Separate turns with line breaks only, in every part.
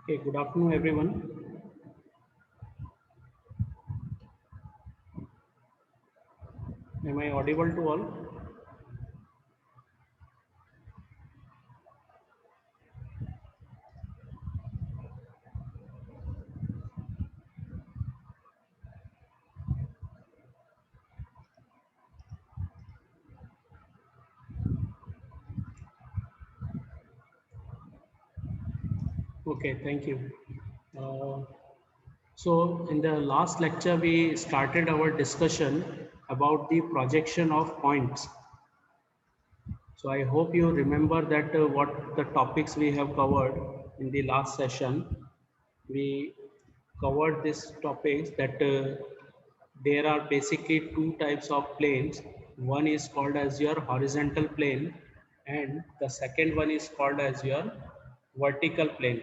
Okay, good afternoon, everyone. Am I audible to all? Okay, thank you. Uh, so, in the last lecture, we started our discussion about the projection of points. So, I hope you remember that what the topics we have covered in the last session. We covered these topics that there are basically two types of planes. One is called as your horizontal plane, and the second one is called as your vertical plane.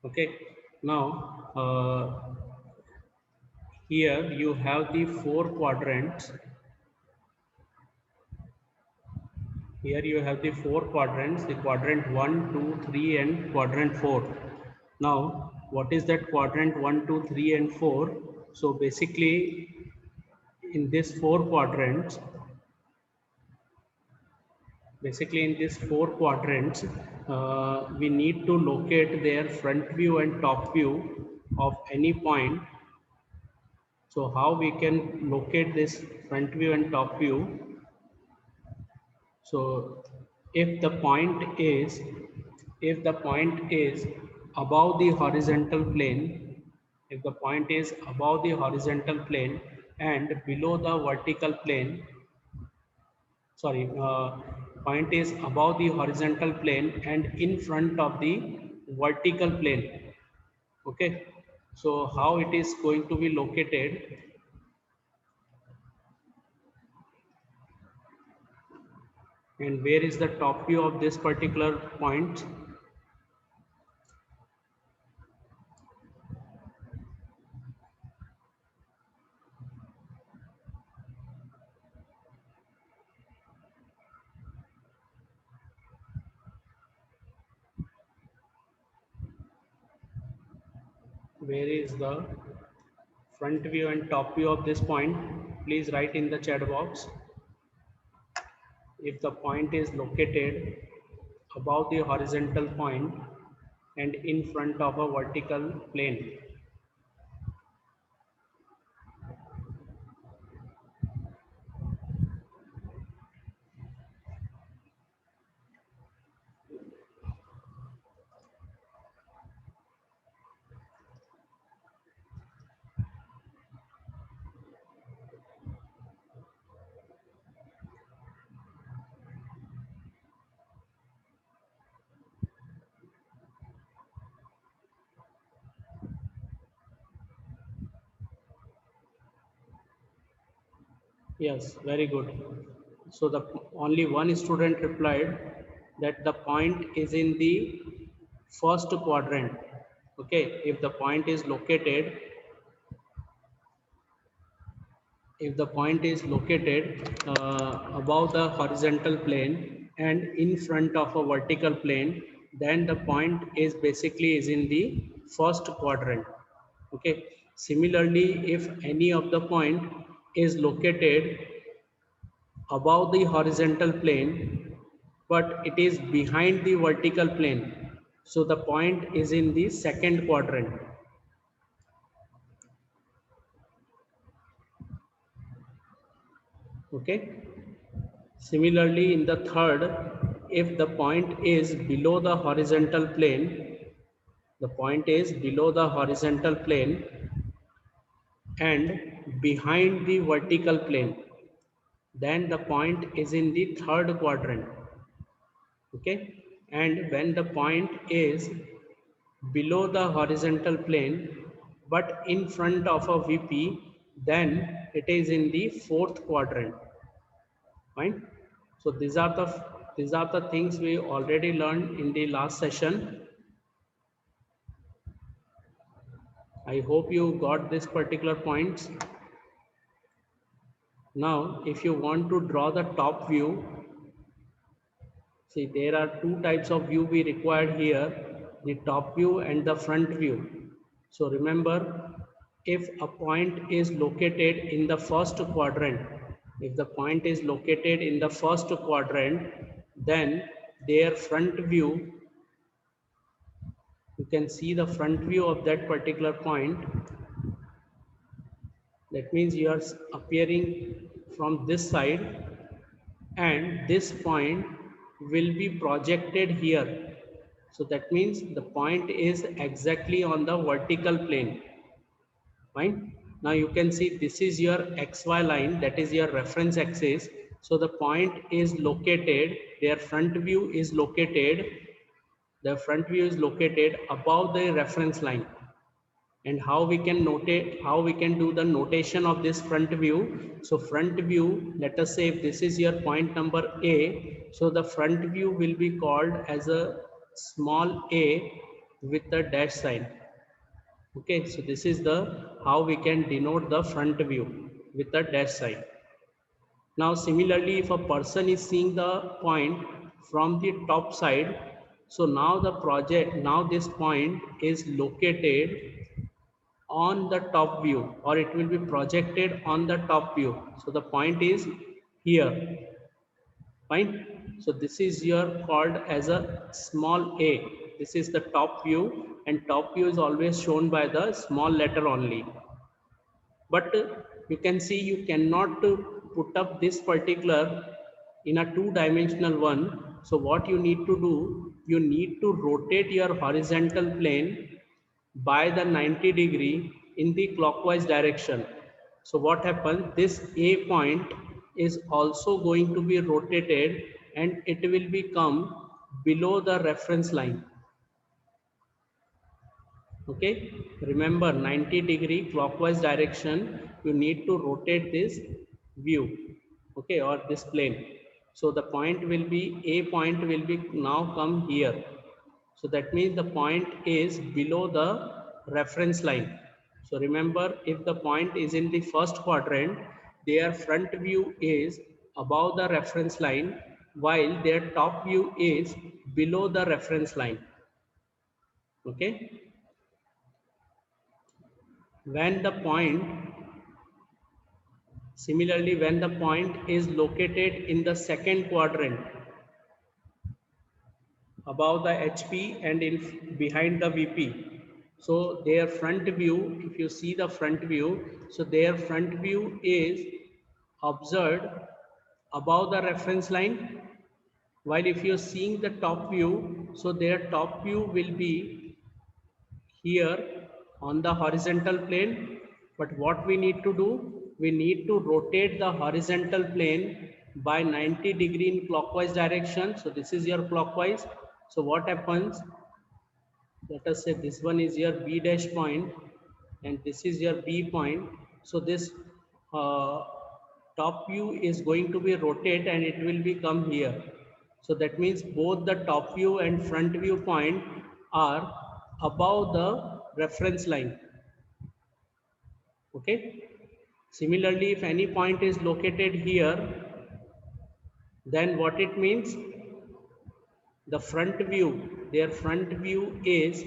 Okay, now here you have the four quadrants. Here you have the four quadrants, the quadrant 1, 2, 3 and quadrant 4. Now what is that quadrant 1, 2, 3 and 4? So basically in this four quadrants, we need to locate their front view and top view of any point. So how we can locate this front view and top view? So if the point is above the horizontal plane, if the point is above the horizontal plane and below the vertical plane, sorry, point is above the horizontal plane and in front of the vertical plane. Okay, so how it is going to be located? And where is the top view of this particular point? Where is the front view and top view of this point? Please write in the chat box. If the point is located above the horizontal point and in front of a vertical plane. Yes, very good. So the only one student replied that the point is in the first quadrant. Okay, if the point is located, above the horizontal plane and in front of a vertical plane, then the point is basically is in the first quadrant. Okay. Similarly, if any of the point is located above the horizontal plane, but it is behind the vertical plane, so the point is in the second quadrant. Okay. Similarly, in the third, if the point is below the horizontal plane, the point is below the horizontal plane and behind the vertical plane, then the point is in the third quadrant. Okay, and when the point is below the horizontal plane but in front of a VP, then it is in the fourth quadrant. Fine. So these are the things we already learned in the last session. I hope you got this particular points. Now, if you want to draw the top view, see there are two types of view we required here. the top view and the front view. So remember, if a point is located in the first quadrant, if the point is located in the first quadrant, then their front view, you can see the front view of that particular point. That means you are appearing from this side, and this point will be projected here. So that means the point is exactly on the vertical plane. Fine. Now you can see this is your XY line, that is your reference axis. So the point is located, their front view is located, the front view is located above the reference line. And how we can notate, how we can do the notation of this front view. So front view, let us say if this is your point number A, so the front view will be called as a small a with a dash sign. Okay, so this is the how we can denote the front view with a dash sign. Now similarly, if a person is seeing the point from the top side, so now now this point is located on the top view, or it will be projected on the top view. So the point is here. Fine. So this is your called as a small a. This is the top view, and top view is always shown by the small letter only. But you can see you cannot put up this particular in a two-dimensional one. So what you need to do, you need to rotate your horizontal plane by the 90-degree in the clockwise direction. So what happens, this A point is also going to be rotated, and it will become below the reference line. Okay, remember 90-degree clockwise direction, you need to rotate this view, okay, or this plane. So the point will be, A point will be now come here. So that means the point is below the reference line. So remember, if the point is in the first quadrant, their front view is above the reference line, while their top view is below the reference line. Okay. When the point, similarly, when the point is located in the second quadrant, above the HP and in behind the VP. So their front view, if you see the front view, so their front view is observed above the reference line. While if you're seeing the top view, so their top view will be here on the horizontal plane. But what we need to do, we need to rotate the horizontal plane by 90-degree in clockwise direction. So this is your clockwise. So what happens, let us say this one is your B dash point and this is your B point. So this top view is going to be rotated and it will become here. So that means both the top view and front view point are above the reference line. Okay. Similarly, if any point is located here, then what it means, the front view, their front view is,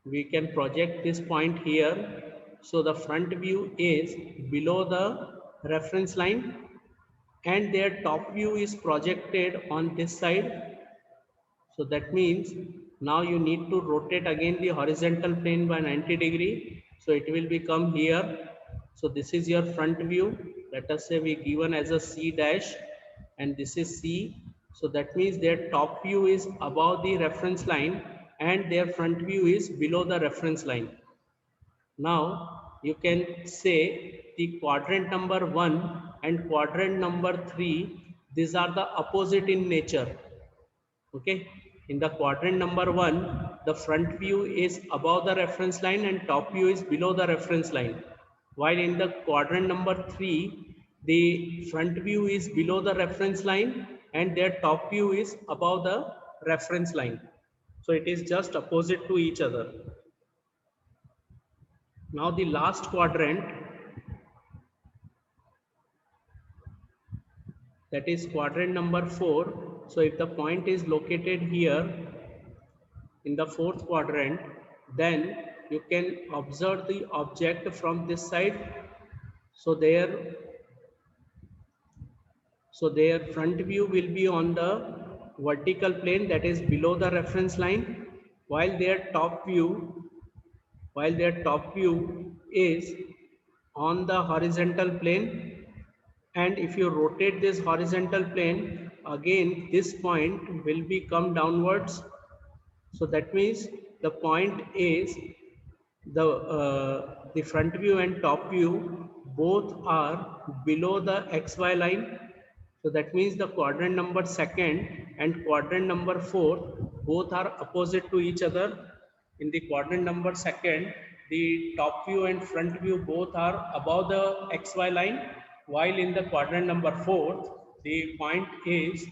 we can project this point here. So the front view is below the reference line and their top view is projected on this side. So that means now you need to rotate again the horizontal plane by 90-degree. So it will become here. So this is your front view. Let us say we given as a C dash and this is C. So that means their top view is above the reference line and their front view is below the reference line. Now you can say the quadrant number 1 and quadrant number 3, these are the opposite in nature. Okay, in the quadrant number 1, the front view is above the reference line and top view is below the reference line. While in the quadrant number 3, the front view is below the reference line and their top view is above the reference line. So it is just opposite to each other. Now the last quadrant, that is quadrant number 4. So if the point is located here, in the fourth quadrant, then you can observe the object from this side. So their front view will be on the vertical plane, that is below the reference line, while their top view is on the horizontal plane. And if you rotate this horizontal plane, again this point will be come downwards. So that means the point is the front view and top view both are below the xy line. So that means the quadrant number second and quadrant number fourth both are opposite to each other. In the quadrant number second, the top view and front view both are above the xy line, while in the quadrant number fourth, the point is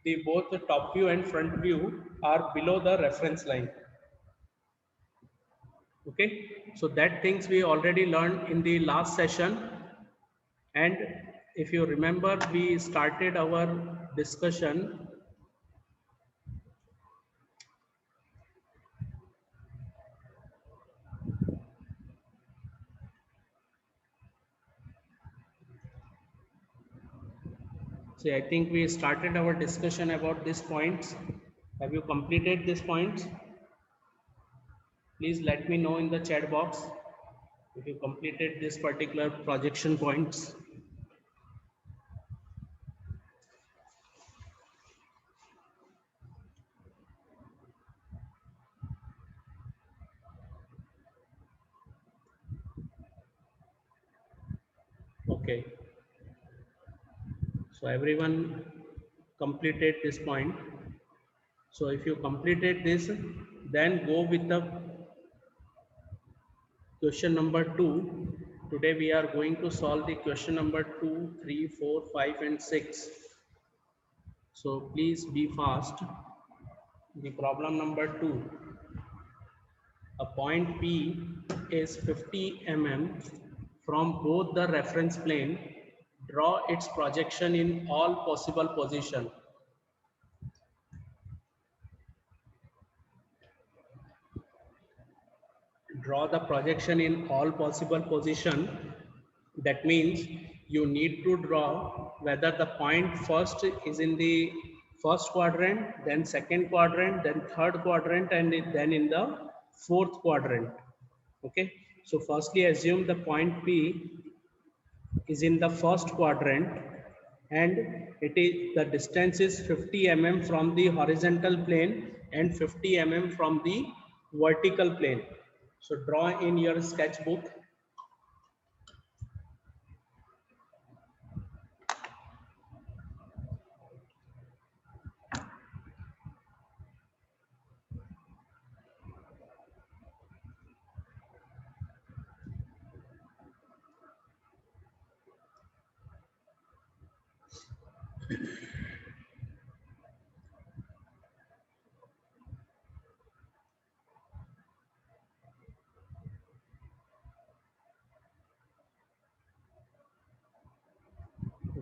the both the top view and front view are below the reference line. Okay, so that things we already learned in the last session. And if you remember, we started our discussion I think we started our discussion about these points. Have you completed these points? Please let me know in the chat box if you completed this particular projection points. Okay. So everyone completed this point. So if you completed this, then go with the question number 2. Today we are going to solve the question number 2, 3, 4, 5 and 6. So please be fast. The problem number 2. A point P is 50 mm from both the reference plane. Draw its projection in all possible positions. Draw the projection in all possible position. That means you need to draw whether the point first is in the first quadrant, then second quadrant, then third quadrant, and then in the fourth quadrant. Okay, so firstly assume the point P is in the first quadrant and the distance is 50 mm from the horizontal plane and 50 mm from the vertical plane. So draw in your sketchbook.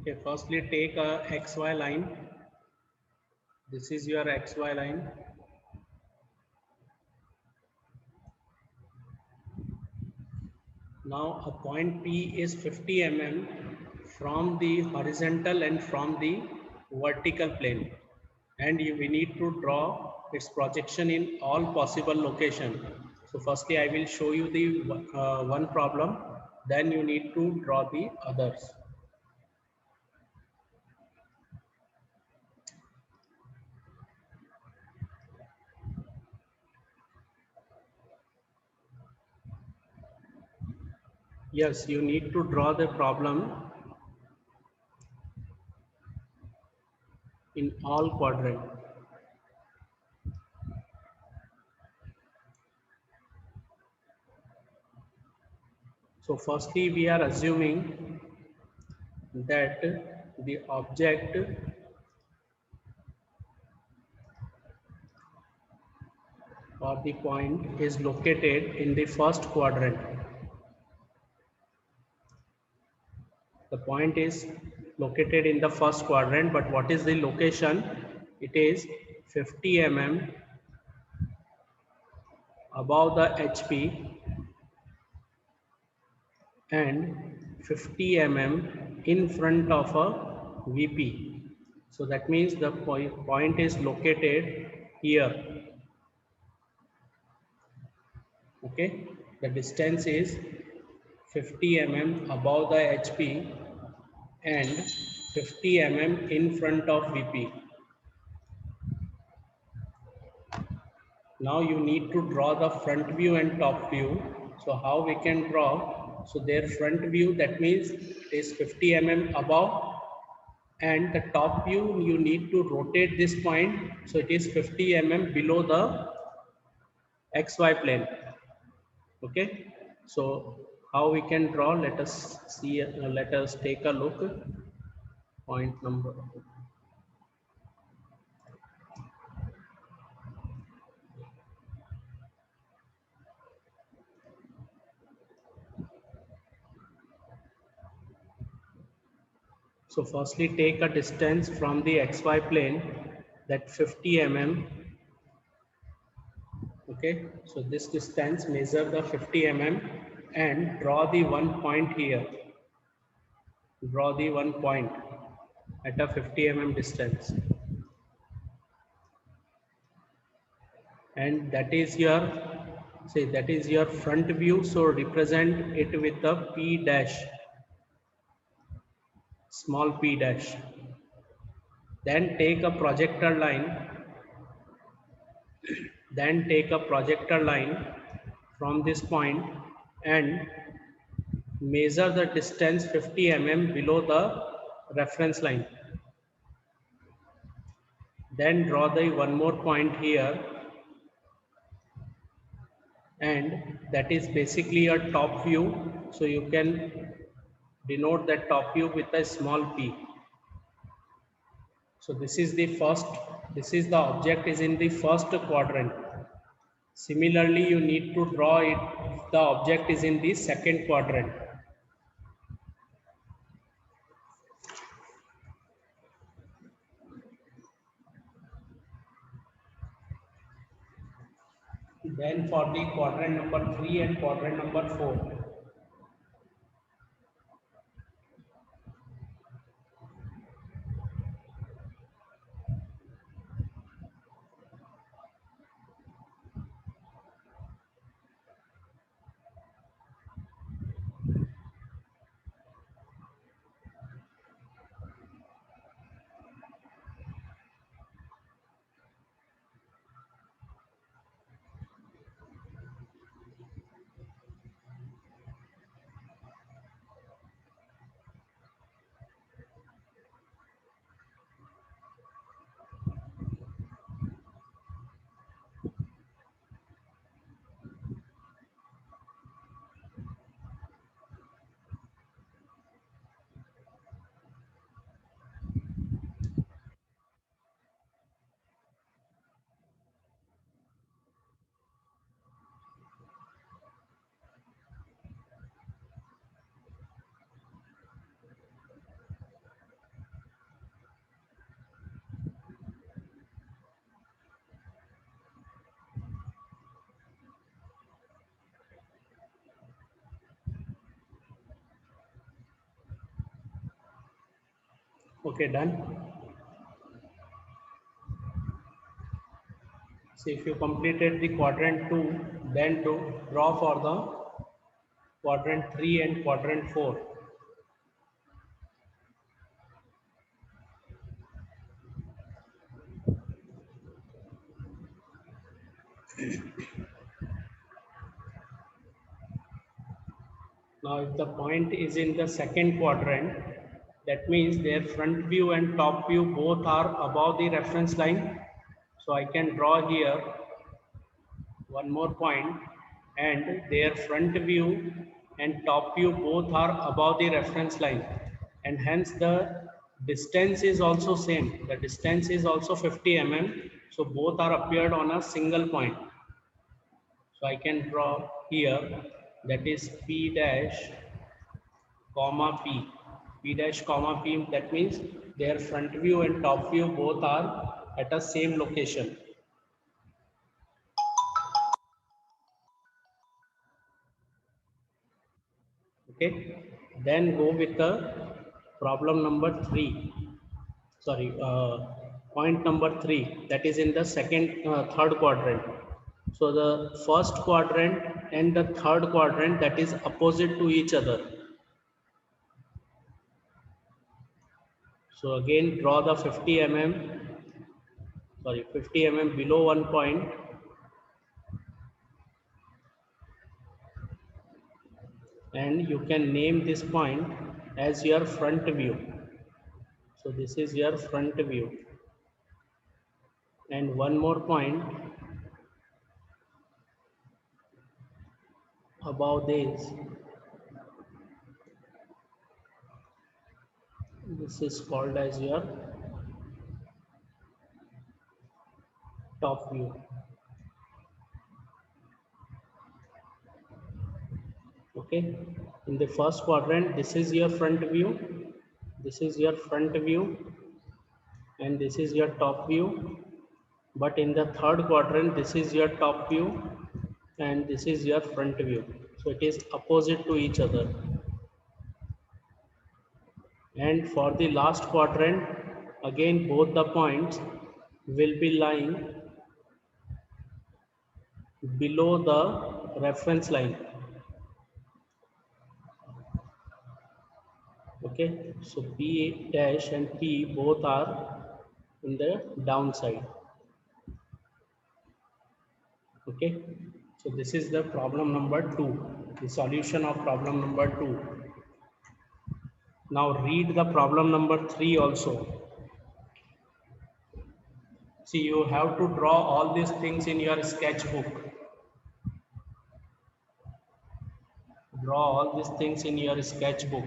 Okay, firstly take a XY line. This is your XY line. Now a point P is 50 mm from the horizontal and from the vertical plane. And we need to draw its projection in all possible locations. So firstly I will show you the one problem, then you need to draw the others. Yes, you need to draw the problem in all quadrants. So firstly, we are assuming that the object or the point is located in the first quadrant. The point is located in the first quadrant, but what is the location? It is 50 mm above the HP and 50 mm in front of a VP. So that means the point is located here. Okay, the distance is 50 mm above the HP and 50 mm in front of VP. Now you need to draw the front view and top view. So how we can draw? So their front view, that means it is 50 mm above, and the top view you need to rotate this point. So it is 50 mm below the XY plane. Okay. So how we can draw? Let us see. Let us take a look. Point number. So firstly, take a distance from the XY plane, that 50 mm. Okay, so this distance, measure the 50 mm and draw the one point here. Draw the one point at a 50 mm distance. And that is your, say that is your front view. So represent it with a P dash, small p dash. Then take a projector line. Then take a projector line from this point and measure the distance 50 mm below the reference line. Then draw the one more point here, and that is basically a top view. So you can denote that top view with a small p. So this is the first, this is the object is in the first quadrant. Similarly, you need to draw it if the object is in the second quadrant. Then for the quadrant number 3 and quadrant number 4. Okay, done. So if you completed the quadrant 2, then to draw for the quadrant 3 and quadrant 4. Now if the point is in the second quadrant, that means their front view and top view both are above the reference line. So I can draw here one more point, and their front view and top view both are above the reference line, and hence the distance is also same. The distance is also 50 mm. So both are appeared on a single point. So I can draw here, that is P dash comma P. P dash comma P, that means their front view and top view both are at a same location. Okay, then go with the problem number 3, sorry, point number 3, that is in the third quadrant. So the first quadrant and the third quadrant, that is opposite to each other. So again draw the 50 mm below one point, and you can name this point as your front view. So this is your front view, and one more point above this is called as your top view. Okay, in the first quadrant this is your front view, this is your front view, and this is your top view. But in the third quadrant this is your top view and this is your front view, so it is opposite to each other. And for the last quadrant, again both the points will be lying below the reference line. Okay, so P dash and P both are in the downside. Okay, so this is the problem number 2, the solution of problem number 2. Now read the problem number 3 also. See, you have to draw all these things in your sketchbook. Draw all these things in your sketchbook.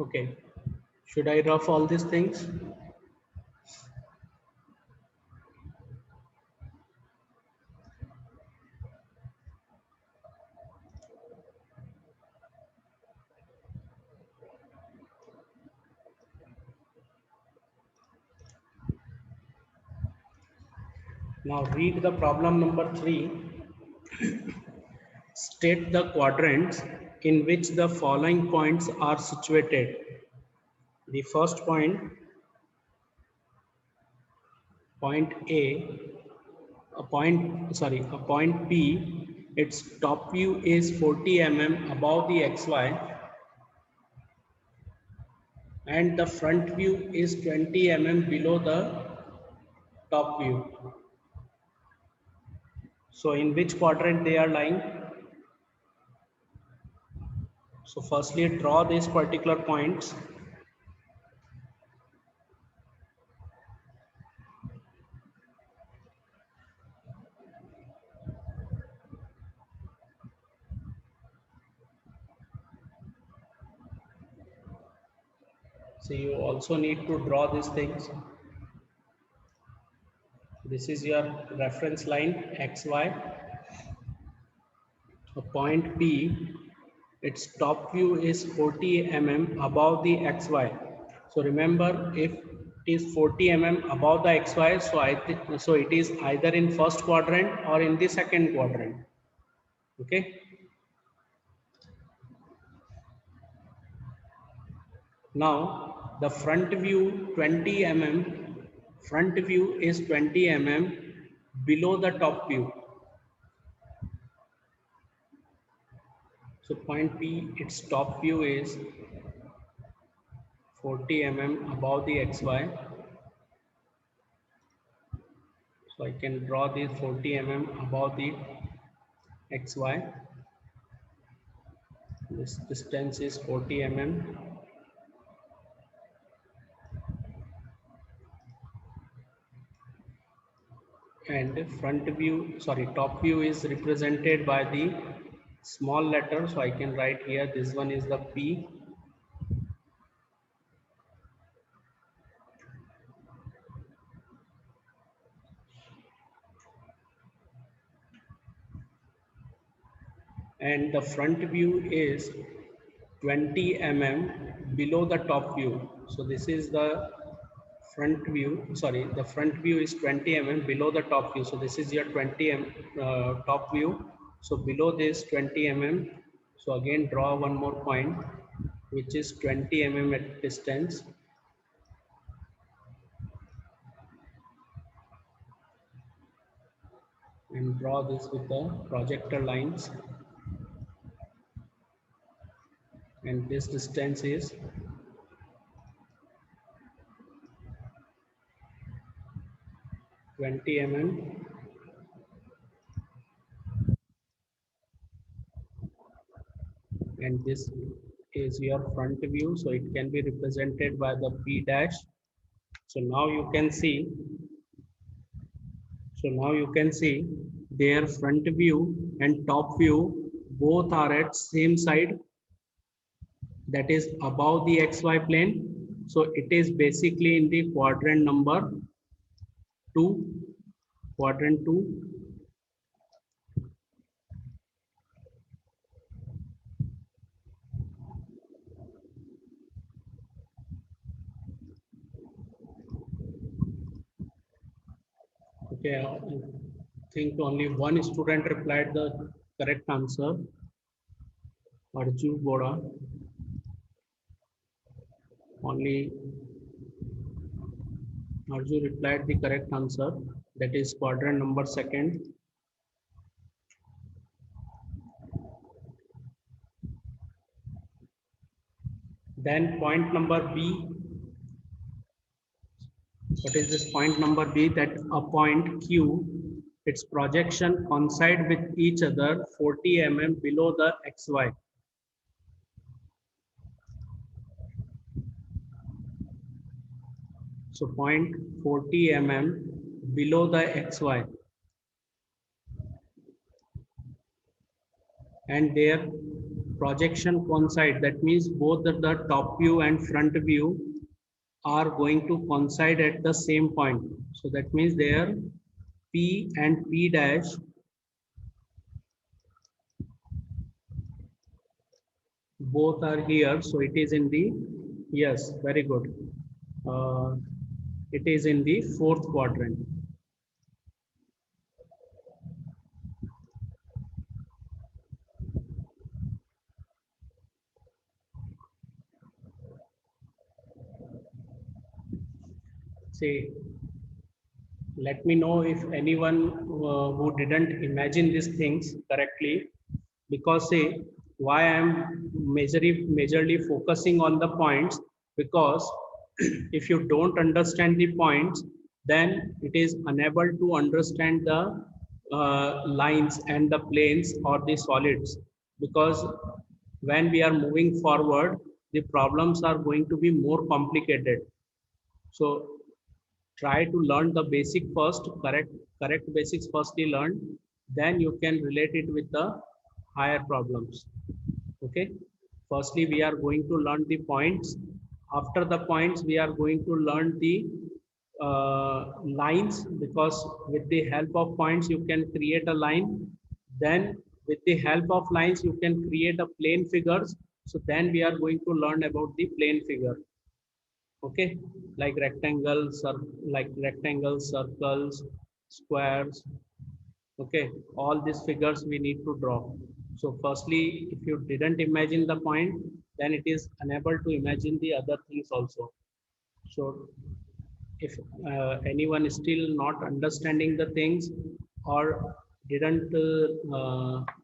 Okay, should I rough all these things? Now read the problem number 3. State the quadrants in which the following points are situated. The first point, point a point P, its top view is 40 mm above the XY and the front view is 20 mm below the top view. So in which quadrant they are lying? So firstly draw these particular points. So you also need to draw these things. This is your reference line XY. A point P, its top view is 40 mm above the XY. So remember, if it is 40 mm above the XY, so it is either in first quadrant or in the second quadrant. Okay. Now the front view 20 mm, front view is 20 mm below the top view. So point P, its top view is 40 mm above the XY. So I can draw this 40 mm above the XY. This distance is 40 mm. And top view is represented by the small letter. So I can write here, this one is the P. And the front view is 20 mm below the top view. So this is the front view. Sorry, the front view is 20 mm below the top view. So this is your 20 mm top view. So below this 20 mm. So again draw one more point, which is 20 mm at distance. And draw this with the projector lines. And this distance is 20 mm. And this is your front view, so it can be represented by the P dash. So now you can see, their front view and top view both are at same side, that is above the XY plane. So it is basically in the quadrant number 2, quadrant 2. Okay, I think only one student replied the correct answer, Arju Boda. Only Arju replied the correct answer, that is quadrant number 2. Then point number B. What is this point number B? That a point Q, its projection coincide with each other 40 mm below the XY. So point 40 mm below the XY. And their projection coincide. That means both the top view and front view are going to coincide at the same point. So that means their P and P dash both are here. So it is in the, yes, very good. It is in the 4th quadrant. Say, let me know if anyone who didn't imagine these things correctly, because say why I am majorly focusing on the points, because if you don't understand the points, then it is unable to understand the lines and the planes or the solids, because when we are moving forward, the problems are going to be more complicated. So try to learn the basic first, correct basics firstly learn, then you can relate it with the higher problems. Okay, firstly we are going to learn the points. After the points we are going to learn the lines, because with the help of points you can create a line, then with the help of lines you can create a plane figures. So then we are going to learn about the plane figure. Okay, like rectangles, circles, squares. Okay, all these figures we need to draw. So firstly, if you didn't imagine the point, then it is unable to imagine the other things also. So If anyone is still not understanding the things or didn't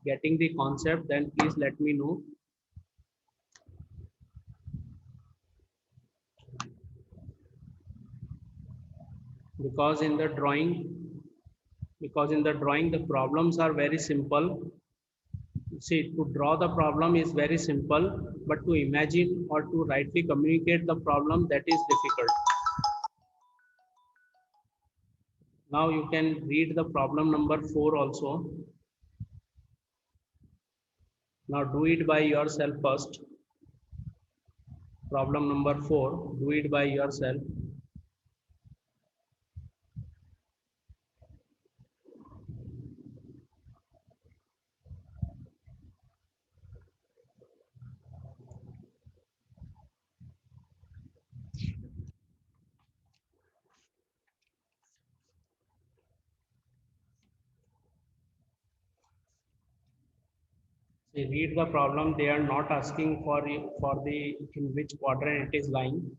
getting the concept, then please let me know. Because in the drawing, the problems are very simple. See, to draw the problem is very simple, but to imagine or to rightly communicate the problem, that is difficult. Now you can read the problem number 4 also. Now do it by yourself first. Problem number 4, do it by yourself. See, read the problem. They are not asking for the in which quadrant it is lying.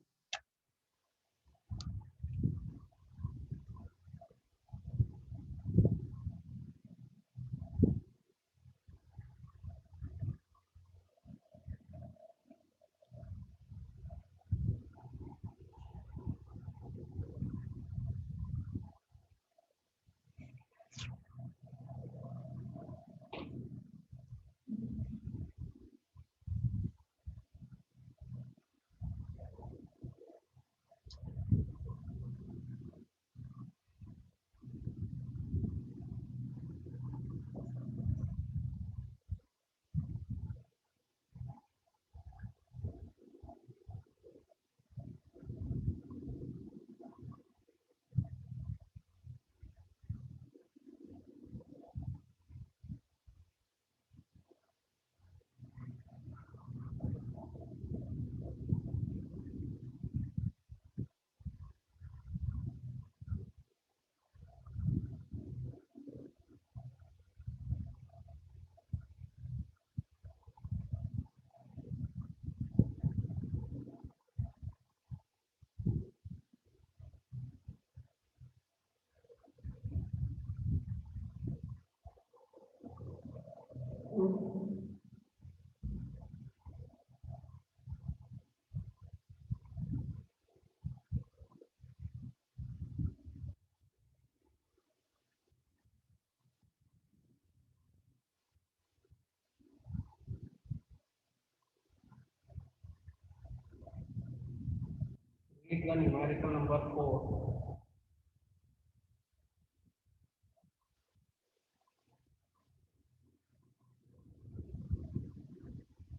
Read the numerical number 4.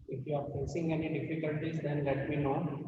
If you are facing any difficulties, then let me know.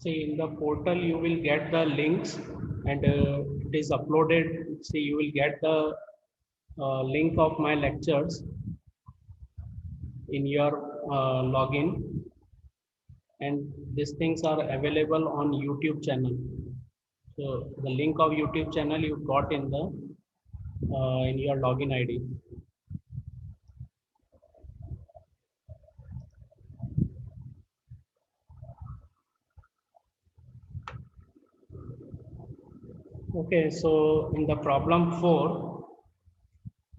See, in the portal you will get the links, and it is uploaded. See, you will get the link of my lectures in your login, and these things are available on YouTube channel. So the link of YouTube channel you got in your login ID. Okay, so in the problem 4,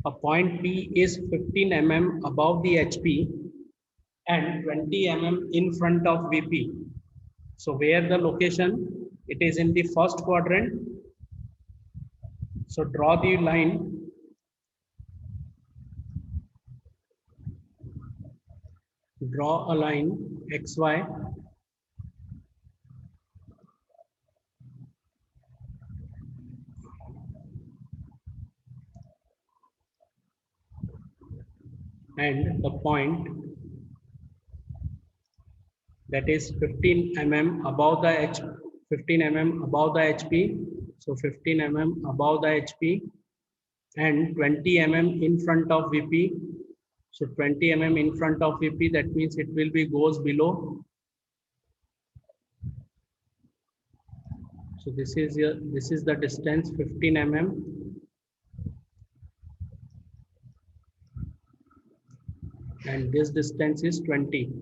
a point P is 15 mm above the HP and 20 mm in front of VP. So where the location? It is in the first quadrant. So draw the line. Draw a line XY and the point that is 15 mm above the 15 mm above the HP. So 15 mm above the HP and 20 mm in front of VP. So 20 mm in front of VP, that means it will be goes below. So this is the distance 15 mm, and this distance is 20.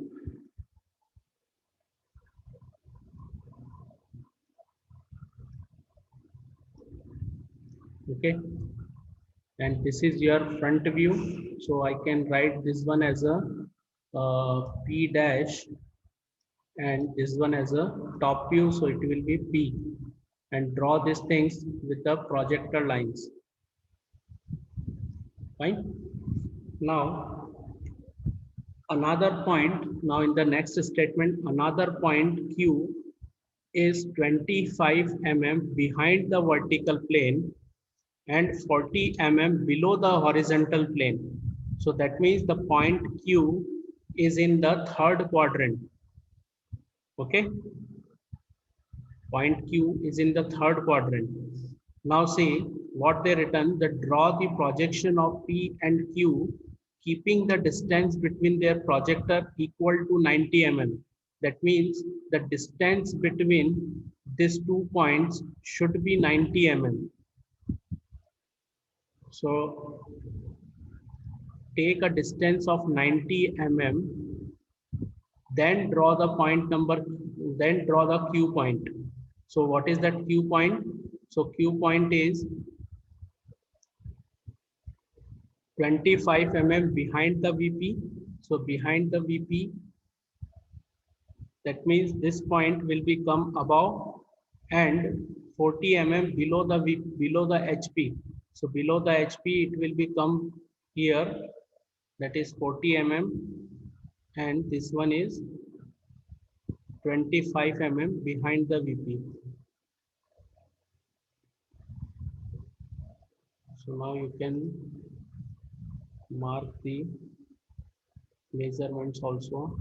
Okay, and this is your front view. So I can write this one as a P dash and this one as a top view. So it will be P, and draw these things with the projector lines. Fine. Now another point, now in the next statement, another point Q is 25 mm behind the vertical plane and 40 mm below the horizontal plane. So that means the point Q is in the third quadrant. Okay, point Q is in the third quadrant. Now see what they written, that draw the projection of P and Q keeping the distance between their projector equal to 90 mm. That means the distance between these 2 points should be 90 mm. So take a distance of 90 mm, then draw the point number, then draw the Q point. So what is that Q point? So Q point is 25 mm behind the VP. So behind the VP, that means this point will become above, and 40 mm below the below the HP. So below the HP it will become here, that is 40 mm, and this one is 25 mm behind the VP. So now you can mark the measurements also.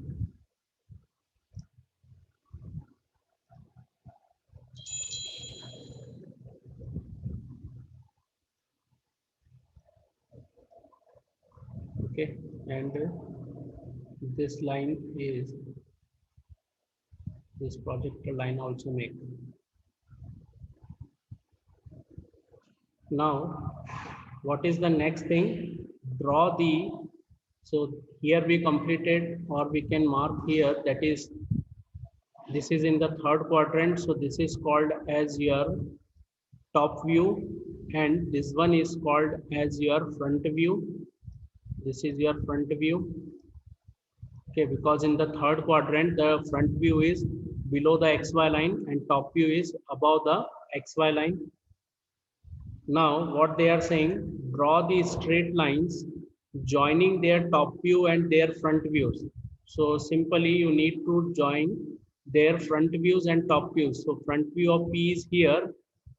Okay, and this line is this projector line also make. Now what is the next thing? Draw the, so here we completed, or we can mark here, that is this is in the third quadrant. So this is called as your top view, and this one is called as your front view. This is your front view. Okay, because in the third quadrant the front view is below the XY line and top view is above the XY line. Now what they are saying, draw the straight lines joining their top view and their front views. So simply you need to join their front views and top views. So front view of P is here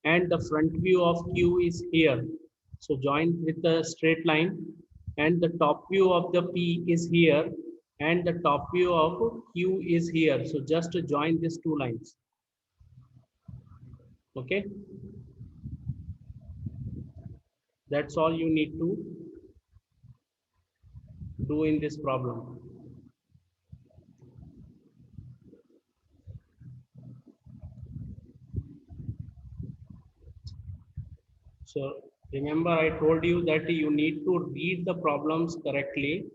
and the front view of Q is here. So join with the straight line, and the top view of the P is here and the top view of Q is here. So just to join these two lines. Okay, that's all you need to do in this problem. So remember, I told you that you need to read the problems correctly.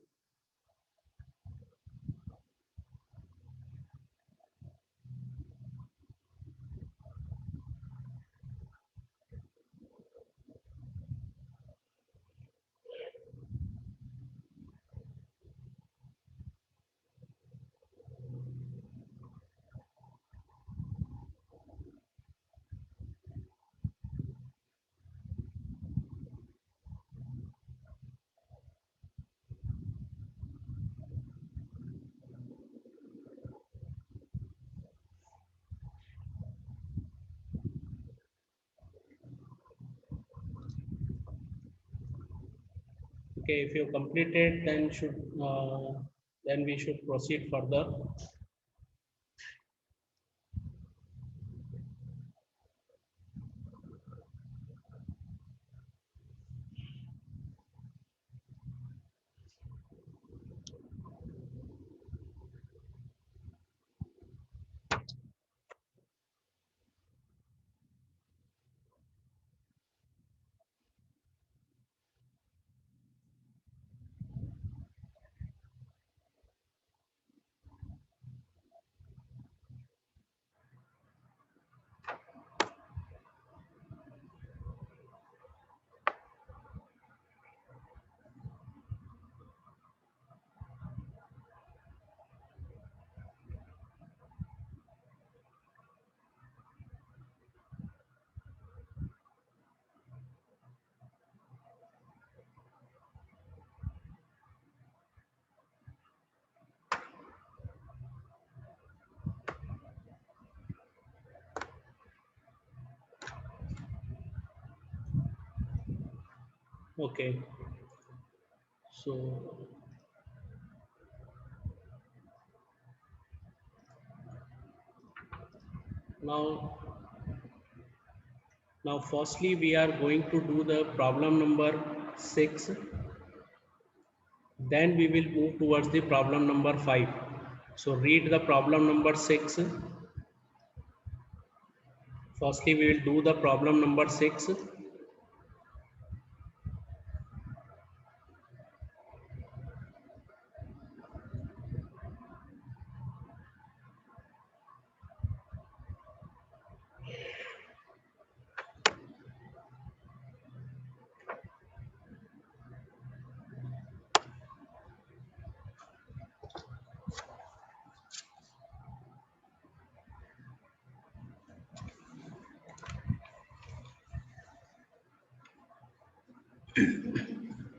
Okay, if you complete it, then we should proceed further. Okay, so now, firstly, we are going to do the problem number 6. Then we will move towards the problem number 5. So read the problem number 6. Firstly, we will do the problem number 6.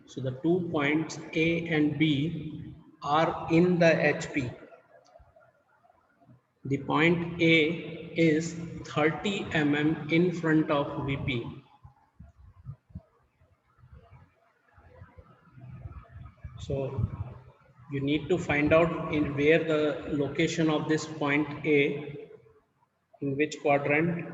So the 2 points A and B are in the HP. The point A is 30 mm in front of VP. So you need to find out in where the location of this point A, in which quadrant.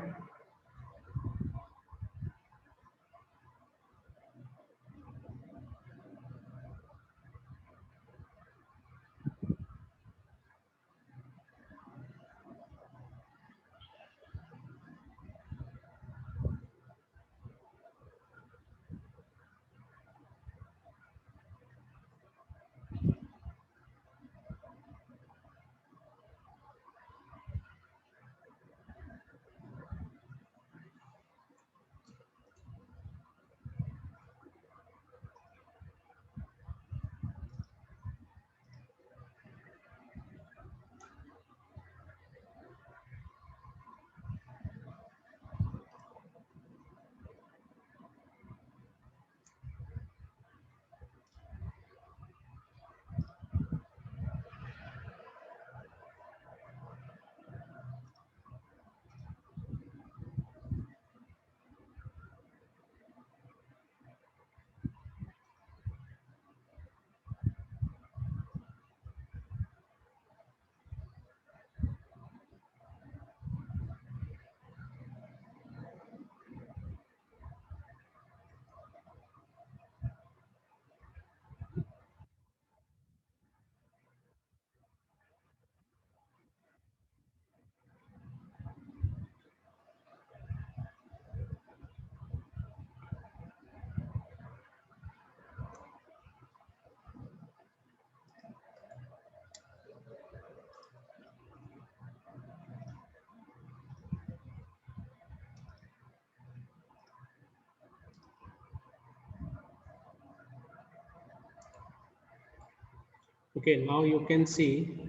Okay, now you can see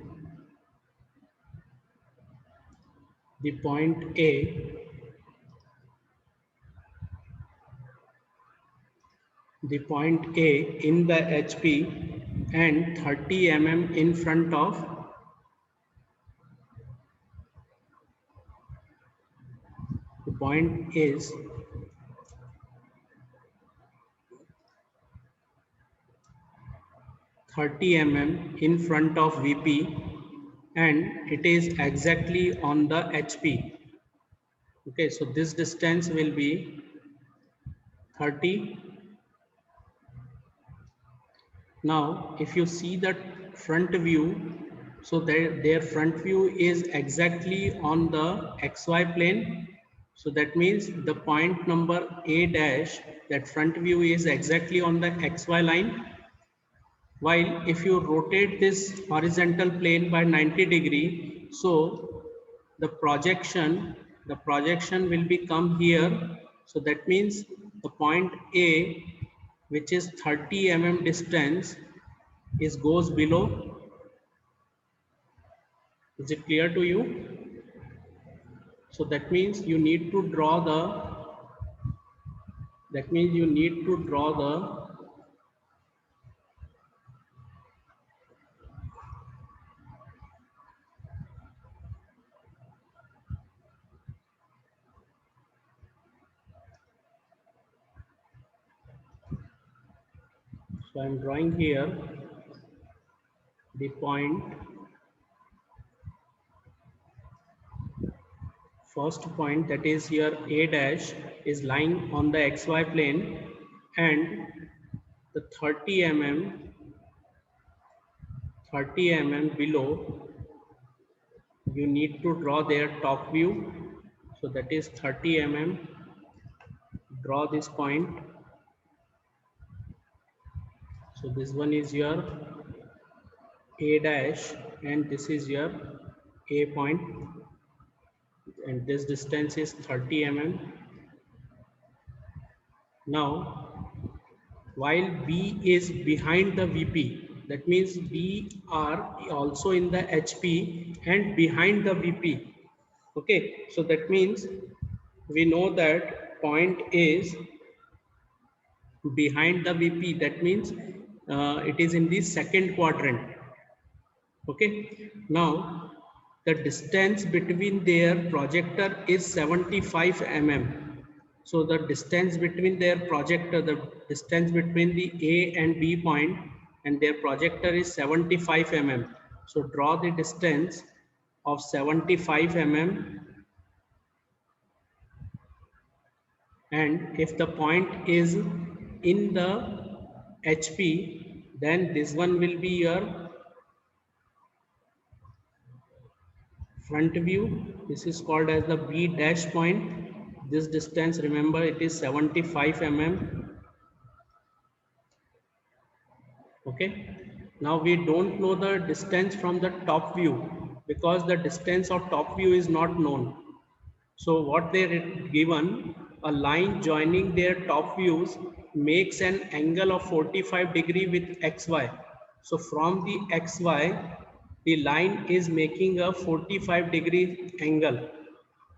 the point A, in the HP and 30 mm in front of the point is 30 mm in front of VP and it is exactly on the HP. Okay, so this distance will be 30. Now, if you see the front view, so their front view is exactly on the XY plane. So that means the point number A dash, that front view is exactly on the XY line. While if you rotate this horizontal plane by 90°, so the projection will become here. So that means the point A, which is 30 mm distance, is goes below. Is it clear to you? So that means you need to draw the so I'm drawing here the point. First point, that is here A dash, is lying on the XY plane and the 30 mm below, you need to draw their top view. So that is 30 mm. Draw this point. So this one is your A dash and this is your A point, and this distance is 30 mm. Now, while B is behind the VP, that means B are also in the HP and behind the VP. Okay, so that means we know that point is behind the VP. That means it is in the second quadrant. Okay, now the distance between their projector is 75 mm. So the distance between their projector, the distance between the A and B point and their projector is 75 mm. So draw the distance of 75 mm, and if the point is in the HP, then this one will be your front view. This is called as the B dash point. This distance, remember, it is 75 mm. Okay. Now we don't know the distance from the top view because the distance of top view is not known. So what they given, a line joining their top views makes an angle of 45° with XY. So from the XY, the line is making a 45° angle.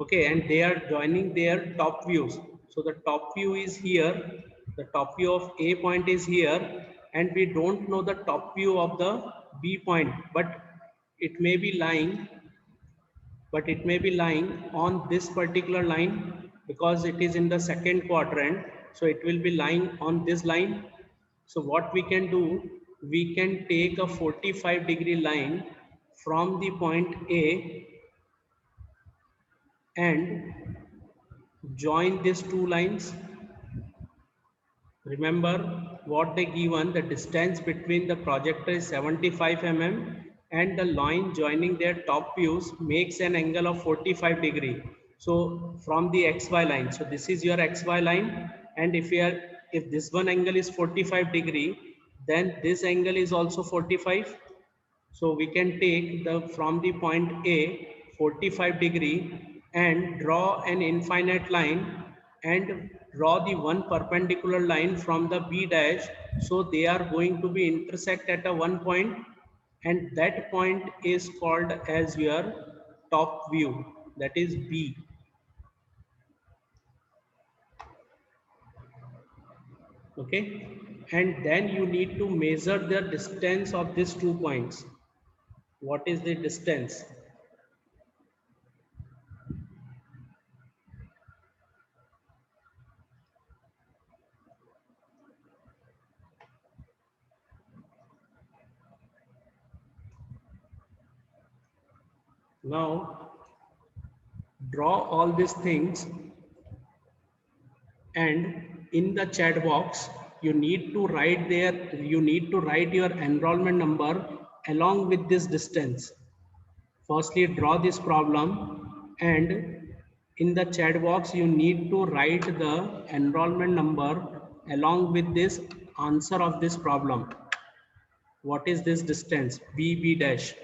Okay, and they are joining their top views. So the top view is here, the top view of A point is here, and we don't know the top view of the B point, but it may be lying on this particular line because it is in the second quadrant. So it will be lying on this line. So what we can do, we can take a 45° line from the point A and join these two lines. Remember what they given, the distance between the projector is 75 mm and the line joining their top views makes an angle of 45°. So from the XY line, so this is your XY line, and if this one angle is 45°, then this angle is also 45. So we can take the from the point A 45° and draw an infinite line and draw the one perpendicular line from the B dash. So they are going to be intersect at a one point. and that point is called as your top view, that is B. Okay, and then you need to measure the distance of these 2 points. What is the distance? Now draw all these things, and in the chat box you need to write your enrollment number along with this distance. Firstly, draw this problem, and in the chat box you need to write the enrollment number along with this answer of this problem. What is this distance? B dash.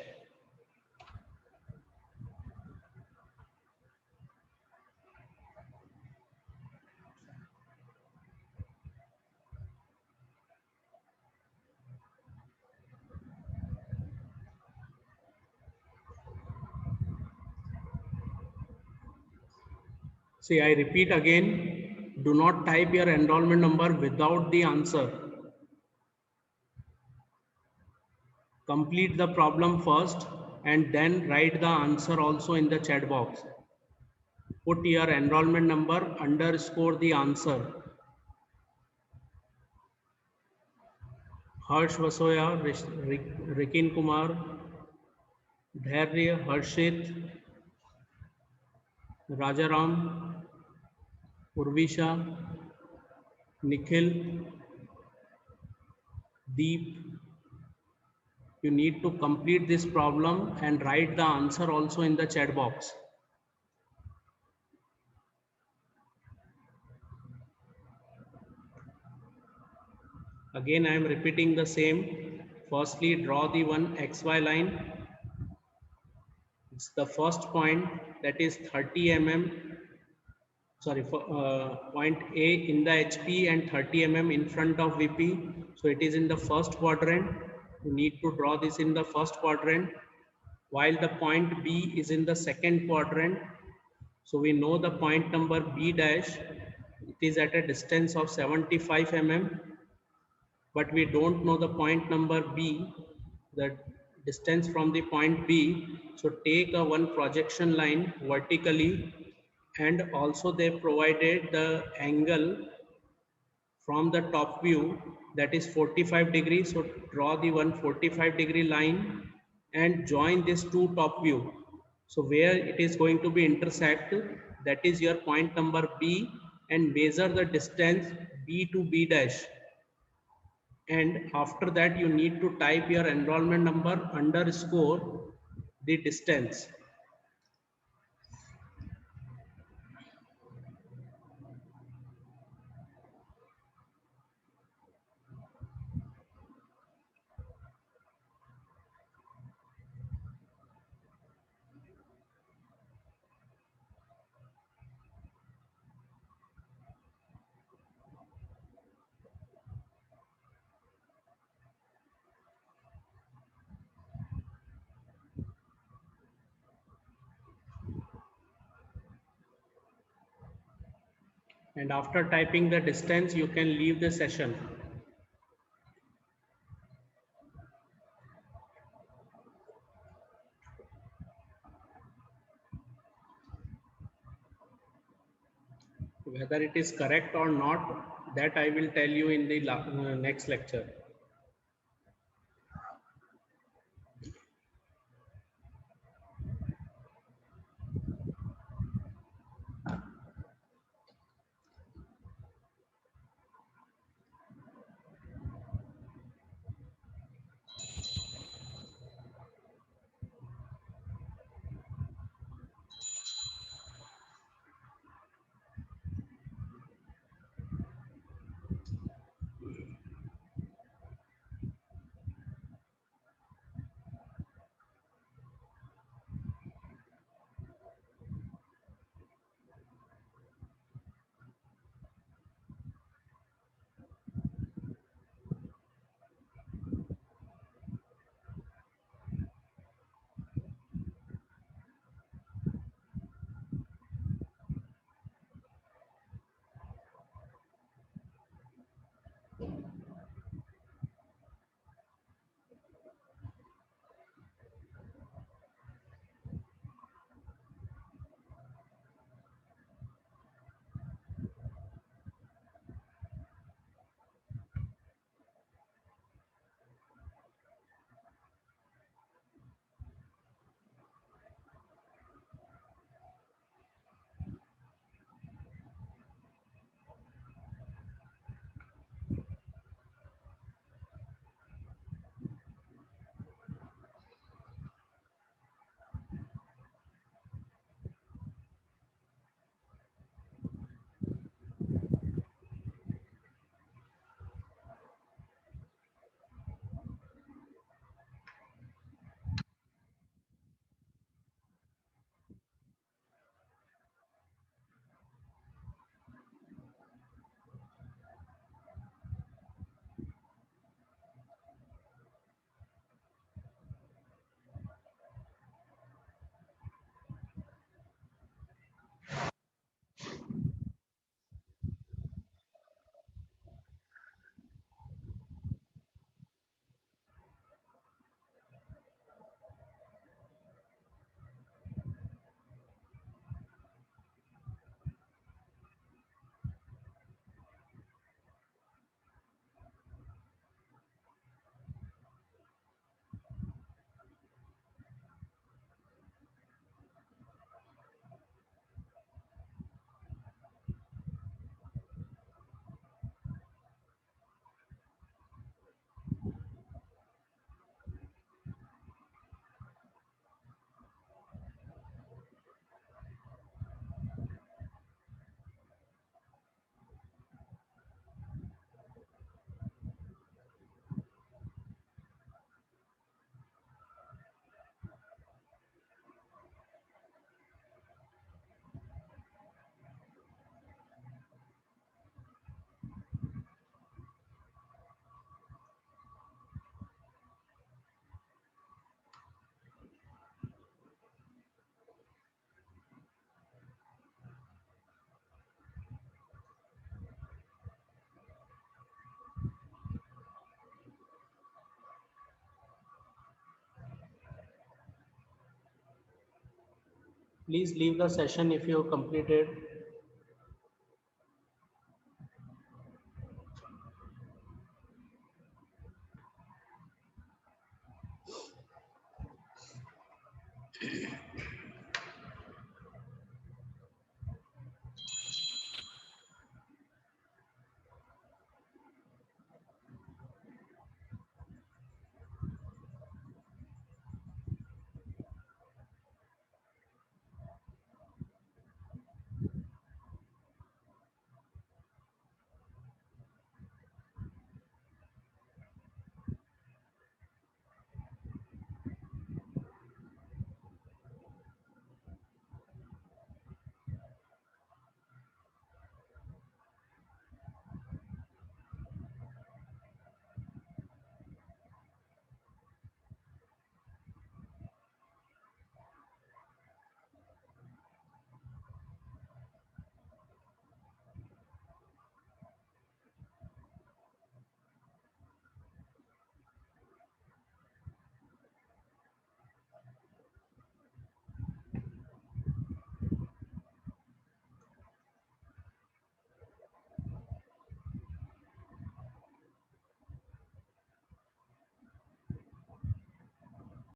See, I repeat again, do not type your enrollment number without the answer. Complete the problem first and then write the answer also in the chat box. Put your enrollment number underscore the answer. Harsh Vasoya, Rikin Kumar, Dhairya, Harshit, Rajaram, Urvisha, Nikhil, Deep. You need to complete this problem and write the answer also in the chat box. Again, I am repeating the same. Firstly, draw the one XY line. It's the first point, that is 30 mm. Sorry, for point A in the HP and 30 mm in front of VP. So it is in the first quadrant. You need to draw this in the first quadrant, while the point B is in the second quadrant. So we know the point number B dash, it is at a distance of 75 mm, but we don't know the point number B, the distance from the point B. So take a one projection line vertically, and also they provided the angle from the top view, that is 45 degrees. So draw the 145-degree line and join this two top view. So where it is going to be intersect, that is your point number B, and measure the distance B to B dash. And after that you need to type your enrollment number underscore the distance. And after typing the distance, you can leave the session. Whether it is correct or not, that I will tell you in the next lecture. Please leave the session if you have completed.